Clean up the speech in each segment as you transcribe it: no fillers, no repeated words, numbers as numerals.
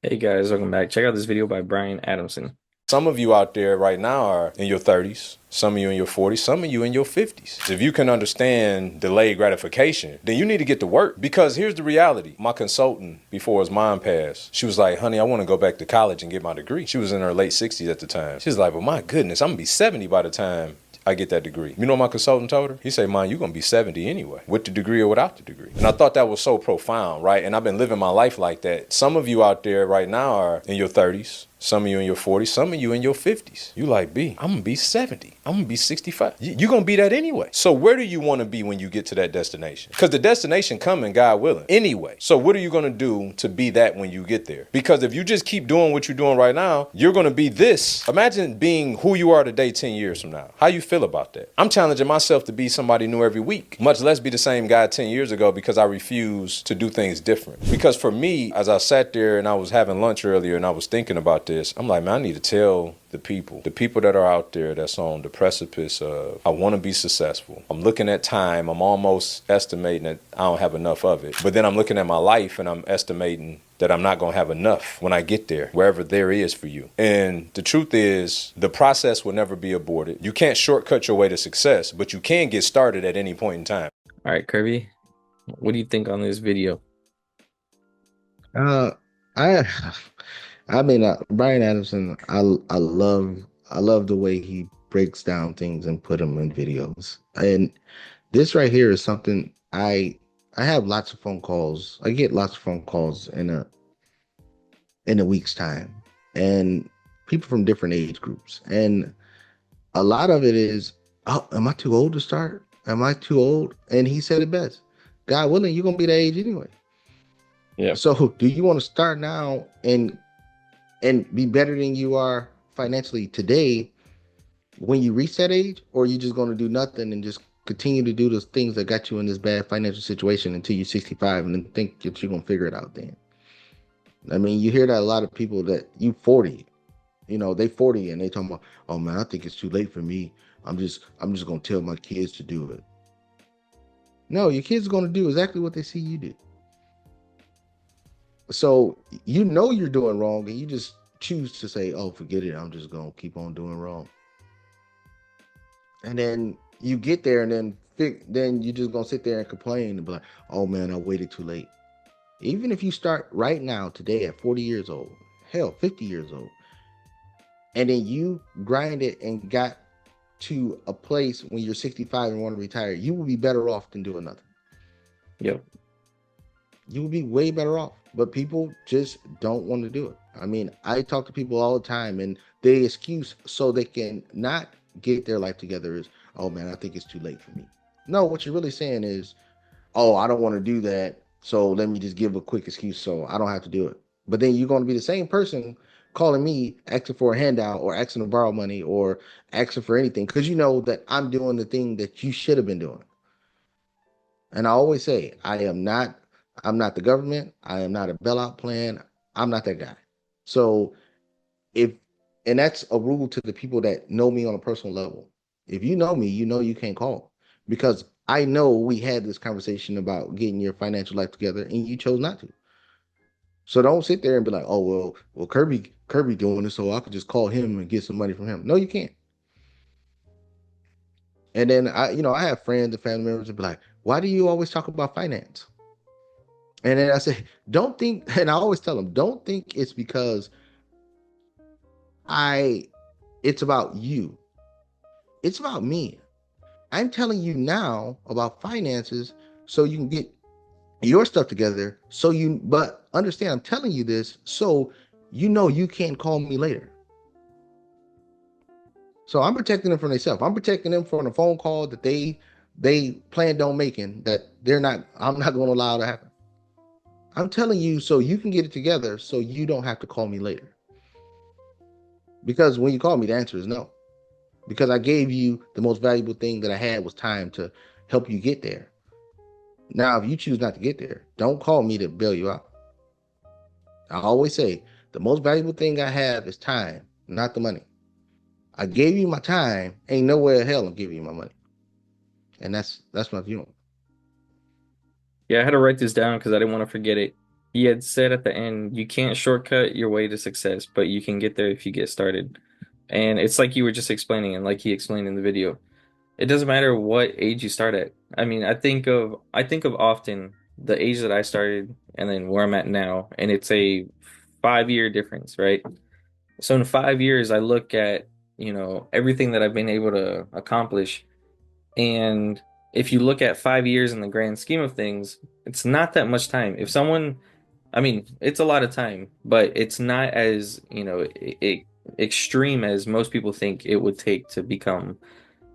Hey guys, welcome back. Check out this video by Brian Adamson. Some of you out there right now are in your 30s, some of you in your 40s, some of you in your 50s. If you can understand delayed gratification, then you need to get to work. Because here's the reality. My consultant, before his mom passed, she was like, honey, I want to go back to college and get my degree. She was in her late 60s at the time. She's like, well, my goodness, I'm going to be 70 by the time I get that degree. You know what my consultant told her? He said, man, you're going to be 70 anyway, with the degree or without the degree. And I thought that was so profound, right? And I've been living my life like that. Some of you out there right now are in your 30s. Some of you in your 40s, some of you in your 50s. You like, B, I'm gonna be 70. I'm gonna be 65. You're gonna be that anyway. So where do you wanna be when you get to that destination? Because the destination coming, God willing, anyway. So what are you gonna do to be that when you get there? Because if you just keep doing what you're doing right now, you're gonna be this. Imagine being who you are today 10 years from now. How you feel about that? I'm challenging myself to be somebody new every week, much less be the same guy 10 years ago because I refuse to do things different. Because for me, as I sat there and I was having lunch earlier and I was thinking about this, I'm like, man, I need to tell the people that are out there that's on the precipice of, I want to be successful. I'm looking at time. I'm almost estimating that I don't have enough of it. But then I'm looking at my life and I'm estimating that I'm not going to have enough when I get there, wherever there is for you. And the truth is, the process will never be aborted. You can't shortcut your way to success, but you can get started at any point in time. All right, Kirby, what do you think on this video? Uh, I, Brian Adamson. I love the way he breaks down things and put them in videos. And this right here is something I have lots of phone calls. I get lots of phone calls in a week's time, and people from different age groups. And a lot of it is, oh, am I too old to start? Am I too old? And he said it best. God willing, you're gonna be that age anyway. Yeah. So do you want to start now and be better than you are financially today when you reach that age, or are you just going to do nothing and just continue to do those things that got you in this bad financial situation until you're 65 and then think that you're going to figure it out then? I mean, you hear that a lot of people that you 40, they 40 and they talking about, oh man, I think it's too late for me. I'm just going to tell my kids to do it. No, your kids are going to do exactly what they see you do. So you know you're doing wrong and you just choose to say, oh, forget it. I'm just going to keep on doing wrong. And then you get there and then you're just going to sit there and complain and be like, oh man, I waited too late. Even if you start right now, today at 40 years old, hell, 50 years old, and then you grind it and got to a place when you're 65 and want to retire, you will be better off than doing nothing. Yep. You will be way better off. But people just don't want to do it. I mean, I talk to people all the time, and the excuse so they can not get their life together is, oh man, I think it's too late for me. No, what you're really saying is, oh, I don't want to do that. So let me just give a quick excuse so I don't have to do it. But then you're going to be the same person calling me asking for a handout or asking to borrow money or asking for anything because you know that I'm doing the thing that you should have been doing. And I always say, I'm not the government. I am not a bailout plan. I'm not that guy. So if, and that's a rule to the people that know me on a personal level. If you know me, you know you can't call because I know we had this conversation about getting your financial life together and you chose not to. So don't sit there and be like, oh, well, Kirby doing this, so I could just call him and get some money from him. No, you can't. And then I have friends and family members that be like, why do you always talk about finance? And then I say, don't think, and I always tell them, don't think it's because I, it's about you. It's about me. I'm telling you now about finances so you can get your stuff together. But understand, I'm telling you this so you know you can't call me later. So I'm protecting them from themselves. I'm protecting them from a phone call that they planned on making that I'm not going to allow to happen. I'm telling you so you can get it together so you don't have to call me later. Because when you call me, the answer is no. Because I gave you the most valuable thing that I had was time to help you get there. Now, if you choose not to get there, don't call me to bail you out. I always say the most valuable thing I have is time, not the money. I gave you my time, ain't nowhere in hell I'm giving you my money. And that's my view. Yeah, I had to write this down because I didn't want to forget it. he had said at the end, you can't shortcut your way to success, but you can get there if you get started. And it's like you were just explaining, and like he explained in the video. It doesn't matter what age you start at. I mean, I think of often the age that I started and then where I'm at now, and it's a 5 year difference, right? So in 5 years, I look at, everything that I've been able to accomplish. And if you look at 5 years in the grand scheme of things, it's not that much time. If someone, I mean, it's a lot of time, but it's not as, extreme as most people think it would take to become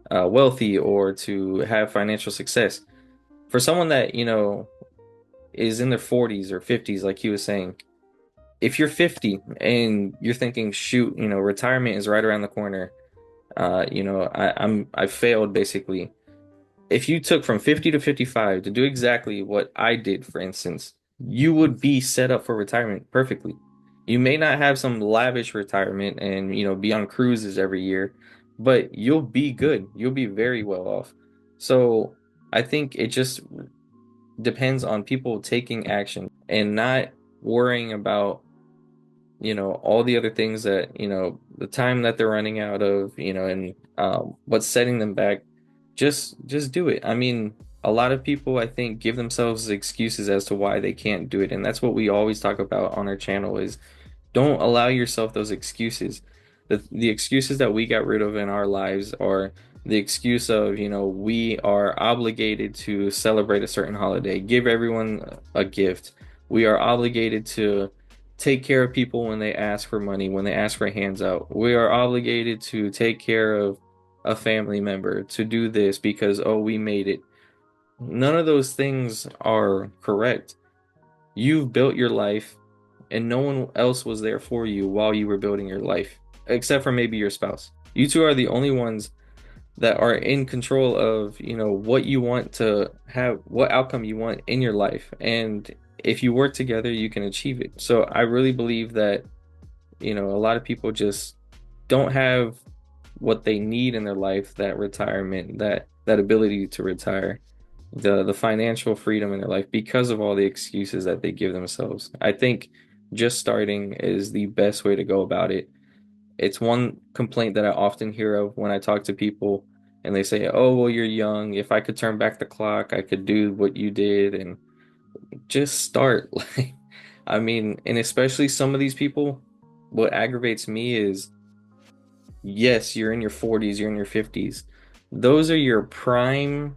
wealthy or to have financial success. For someone that, is in their 40s or 50s, like he was saying, if you're 50 and you're thinking, shoot, retirement is right around the corner, I failed basically. If you took from 50 to 55 to do exactly what I did, for instance, you would be set up for retirement perfectly. You may not have some lavish retirement and, be on cruises every year, but you'll be good. You'll be very well off. So I think it just depends on people taking action and not worrying about all the other things that, the time that they're running out of, and what's setting them back. Just do it. I mean, a lot of people, I think, give themselves excuses as to why they can't do it, and that's what we always talk about on our channel is don't allow yourself those excuses. The excuses that we got rid of in our lives are the excuse of, we are obligated to celebrate a certain holiday, give everyone a gift. We are obligated to take care of people when they ask for money, when they ask for hands out. We are obligated to take care of a family member, to do this because, oh, we made it. None of those things are correct. You've built your life and no one else was there for you while you were building your life, except for maybe your spouse. You two are the only ones that are in control of, what you want to have, what outcome you want in your life. And if you work together, you can achieve it. So I really believe that, a lot of people just don't have what they need in their life, that retirement, that ability to retire, the financial freedom in their life because of all the excuses that they give themselves. I think just starting is the best way to go about it. It's one complaint that I often hear of when I talk to people and they say, "Oh, well, you're young. If I could turn back the clock, I could do what you did." And just start. Like, I mean, and especially some of these people, what aggravates me is, yes, you're in your 40s, you're in your 50s. Those are your prime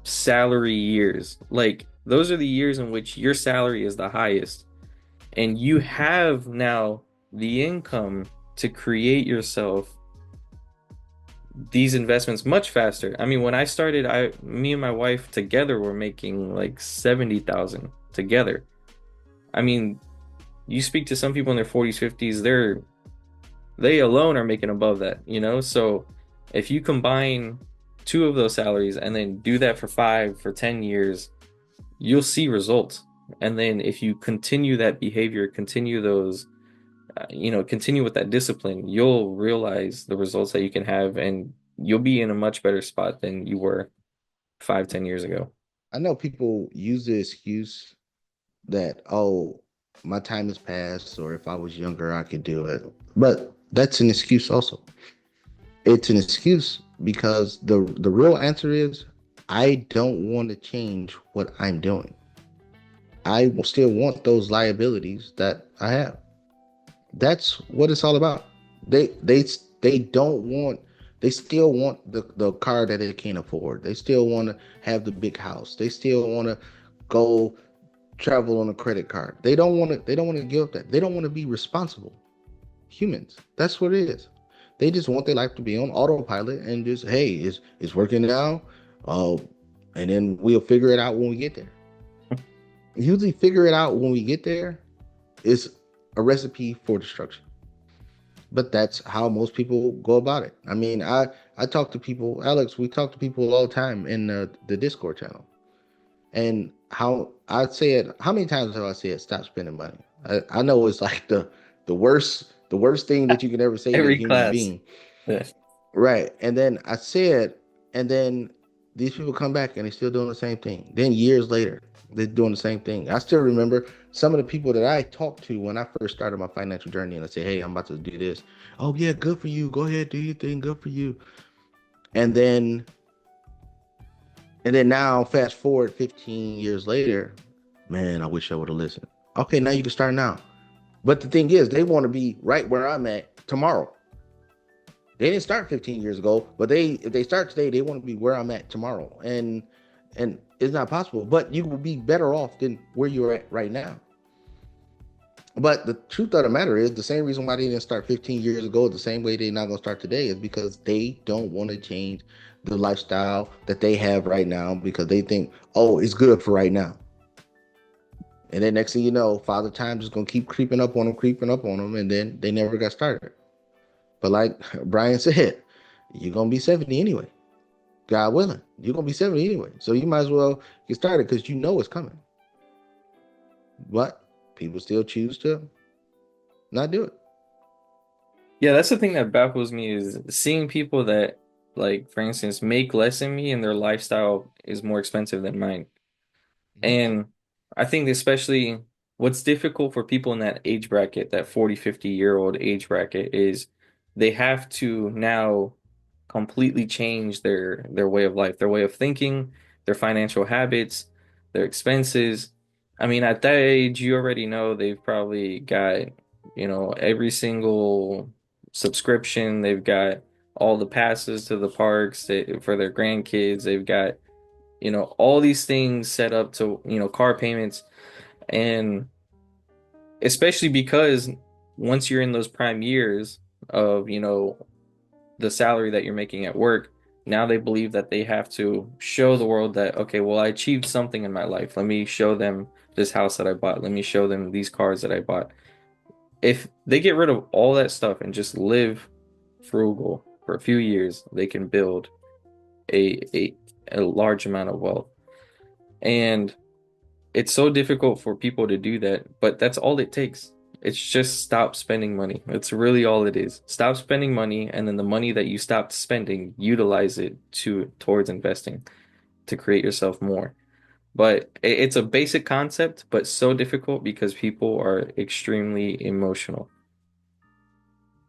salary years. Like, those are the years in which your salary is the highest. And you have now the income to create yourself these investments much faster. I mean, when I started, me and my wife together were making like 70,000 together. I mean, you speak to some people in their 40s, 50s, they alone are making above that, So if you combine two of those salaries and then do that for 10 years, you'll see results. And then if you continue that behavior, continue those, continue with that discipline, you'll realize the results that you can have and you'll be in a much better spot than you were 5, 10 years ago. I know people use the excuse that, oh, my time has passed, or if I was younger, I could do it. But that's an excuse also. It's an excuse because the real answer is I don't want to change what I'm doing. I still want those liabilities that I have. That's what it's all about. They don't want they still want the car that they can't afford. They still want to have the big house. They still want to go travel on a credit card. They don't want to give up that. They don't want to be responsible humans. That's what it is. They just want their life to be on autopilot and just, hey, it's working now. Uh, and then we'll figure it out when we get there. Usually figure it out when we get there is a recipe for destruction. But that's how most people go about it. I mean, I talk to people, Alex, we talk to people all the time in the Discord channel. And how I say it, how many times have I said stop spending money? I know it's like the worst thing that you can ever say to a Every human class. being. Yeah. Right. And then I said, and then these people come back and they're still doing the same thing. Then years later. They're doing the same thing. I still remember some of the people that I talked to when I first started my financial journey, and I say, "Hey, I'm about to do this." Oh yeah, good for you. Go ahead, do your thing. Good for you. And then now, fast forward 15 years later, man, I wish I would have listened. Okay, now you can start now. But the thing is, they want to be right where I'm at tomorrow. They didn't start 15 years ago, but if they start today, they want to be where I'm at tomorrow. And it's not possible. But you will be better off than where you're at right now. But the truth of the matter is, the same reason why they didn't start 15 years ago, the same way they're not gonna start today, is because they don't want to change the lifestyle that they have right now because they think, oh, it's good for right now. And then next thing you know, Father Time just gonna keep creeping up on them, and then they never got started. But like Brian said, you're gonna be 70 anyway. God willing, you're gonna be 70 anyway. So you might as well get started because you know it's coming. But people still choose to not do it. Yeah, that's the thing that baffles me is seeing people that, like, for instance, make less than me and their lifestyle is more expensive than mine. And I think especially what's difficult for people in that age bracket, that 40, 50-year-old age bracket, is they have to now completely change their way of life, their way of thinking, their financial habits, their expenses. I mean, at that age, you already know they've probably got, every single subscription. They've got all the passes to the parks for their grandkids. They've got all these things set up to, car payments. And especially because once you're in those prime years of, the salary that you're making at work, now they believe that they have to show the world that, okay, well, I achieved something in my life. Let me show them this house that I bought. Let me show them these cars that I bought. If they get rid of all that stuff and just live frugal for a few years, they can build a a, a large amount of wealth. And it's so difficult for people to do that, but that's all it takes. It's just stop spending money. It's really all it is. Stop spending money, and then the money that you stopped spending, utilize it towards investing to create yourself more. But it's a basic concept, but so difficult because people are extremely emotional.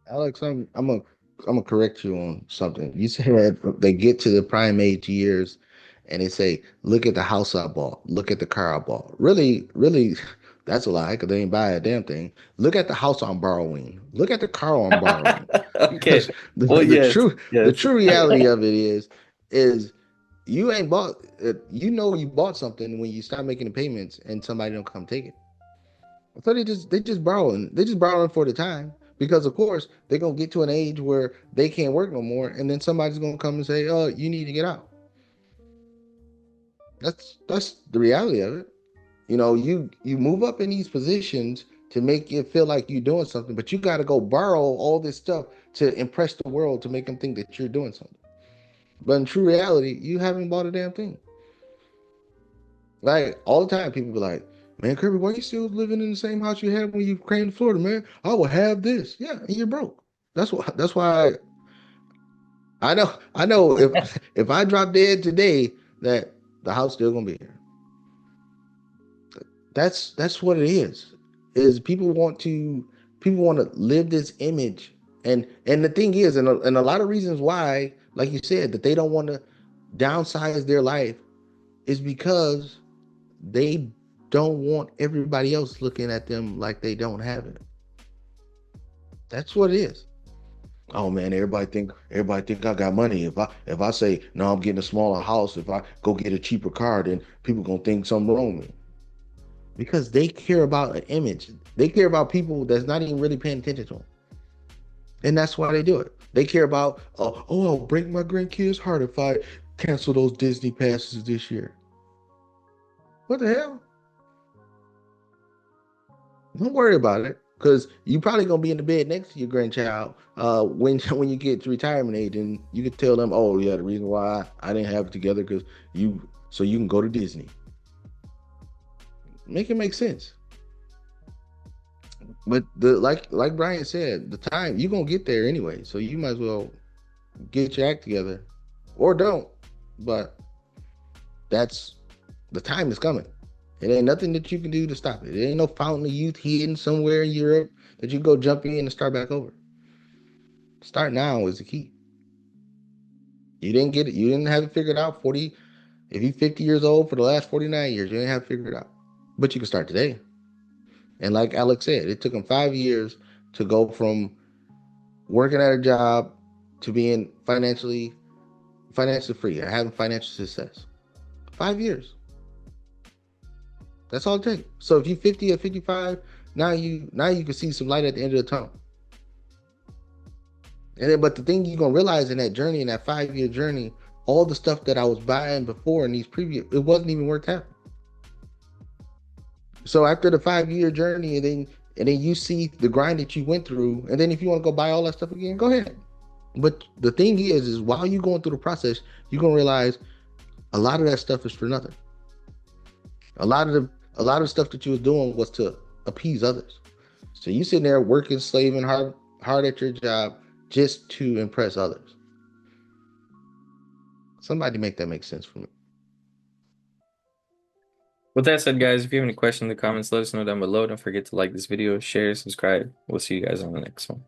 Alex, I'm gonna correct you on something. You said they get to the prime age years, and they say, "Look at the house I bought. Look at the car I bought." Really, that's a lie because they ain't buy a damn thing. Look at the house I'm borrowing. Look at the car I'm borrowing. Okay. Because the, Well, the yes, true the yes. true reality of it is you ain't bought. You know you bought something when you start making the payments and somebody don't come take it. So they just borrowing for the time because of course they're gonna get to an age where they can't work no more, and then somebody's gonna come and say, "Oh, you need to get out." That's the reality of it. You move up in these positions to make it feel like you're doing something, but you got to go borrow all this stuff to impress the world to make them think that you're doing something. But in true reality, you haven't bought a damn thing. Like all the time, people be like, "Man, Kirby, why you still living in the same house you had when you came to Florida, man? I will have this." Yeah, and you're broke. That's why I know if I drop dead today, that the house still gonna be here. That's what it is. Is people want to live this image, and the thing is, and a lot of reasons why, like you said, that they don't want to downsize their life is because they don't want everybody else looking at them like they don't have it. That's what it is. Oh man, everybody think I got money. If I say no, I'm getting a smaller house. If I go get a cheaper car, then people gonna think something wrong with me because they care about an image. They care about people that's not even really paying attention to them, and that's why they do it. They care about oh, I'll break my grandkids' heart if I cancel those Disney passes this year. What the hell? Don't worry about it, because you probably gonna be in the bed next to your grandchild when when you get to retirement age, and you can tell them, "Oh yeah, the reason why I didn't have it together because you can go to Disney." Make it make sense. But like Brian said, the time you're gonna get there anyway, so you might as well get your act together, or don't. But that's the time is coming. It ain't nothing that you can do to stop it. It ain't no fountain of youth hidden somewhere in Europe that you go jump in and start back over. Start now is the key. You didn't get it. You didn't have it figured out. 40, if you're 50 years old for the last 49 years, you didn't have it figured out. But you can start today. And like Alex said, it took him 5 years to go from working at a job to being financially free or having financial success. 5 years. That's all it takes. So if you're 50 or 55, now you can see some light at the end of the tunnel. And then, but the thing you're gonna realize in that journey, in that 5 year journey, all the stuff that I was buying before in these previous, it wasn't even worth having. So after the 5 year journey, and then you see the grind that you went through, and then if you want to go buy all that stuff again, go ahead. But the thing is while you're going through the process, you're gonna realize a lot of that stuff is for nothing. A lot of the stuff that you was doing was to appease others. So you sitting there working, slaving hard at your job just to impress others. Somebody make that make sense for me. With that said, guys, if you have any questions in the comments, let us know down below. Don't forget to like this video, share, subscribe. We'll see you guys on the next one.